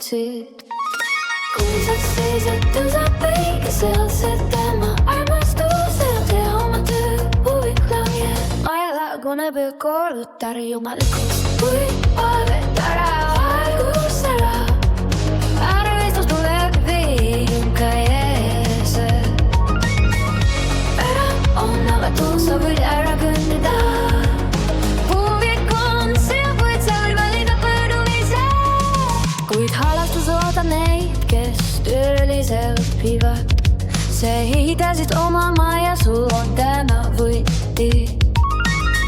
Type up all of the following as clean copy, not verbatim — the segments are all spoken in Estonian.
tundsid. Kui sa seisid tõuseb õige sealsed tema armastusel tee oma töö huviklagi. Ajalagune pöö koolutar jumalikuks, kui palved ära haigus ära. Arvestus tuleb viimka jeese. Ära on avatud, sa võid ära kõndida. Puuvik on sealpoid, sa võid valida põõdulise. Kuid halastus ootab neid, kes tööliselt viivad. See ehitasid oma maja, sul on täna võti.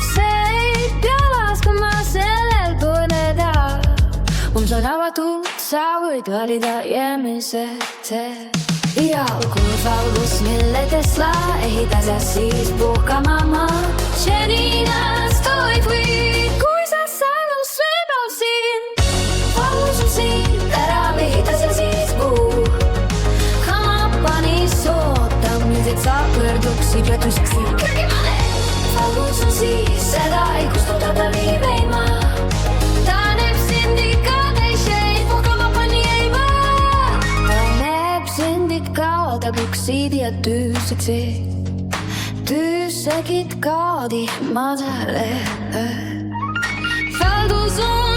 See ei pea laskama sellel põneda. On avatud, sa võid valida jäämise tee. Ja kui valgus, mille Tesla ehitas ja siis puhkama maa. Tšenina stoib võid, kui sa salus sõibab siin. Valgus on siin, terav ehitas ja siis puh. Kama pani soota, millised sa pöörduksid ja tusksid kõrgemale. Valgus on siis, seda ei kustuta ta viib eima. Ta näeb sind ikka teised, puhkama pani eima. Ta näeb sind ikka, ta kuksid ja tüüseksid. Tüüsekid kaadi madale. Valgus on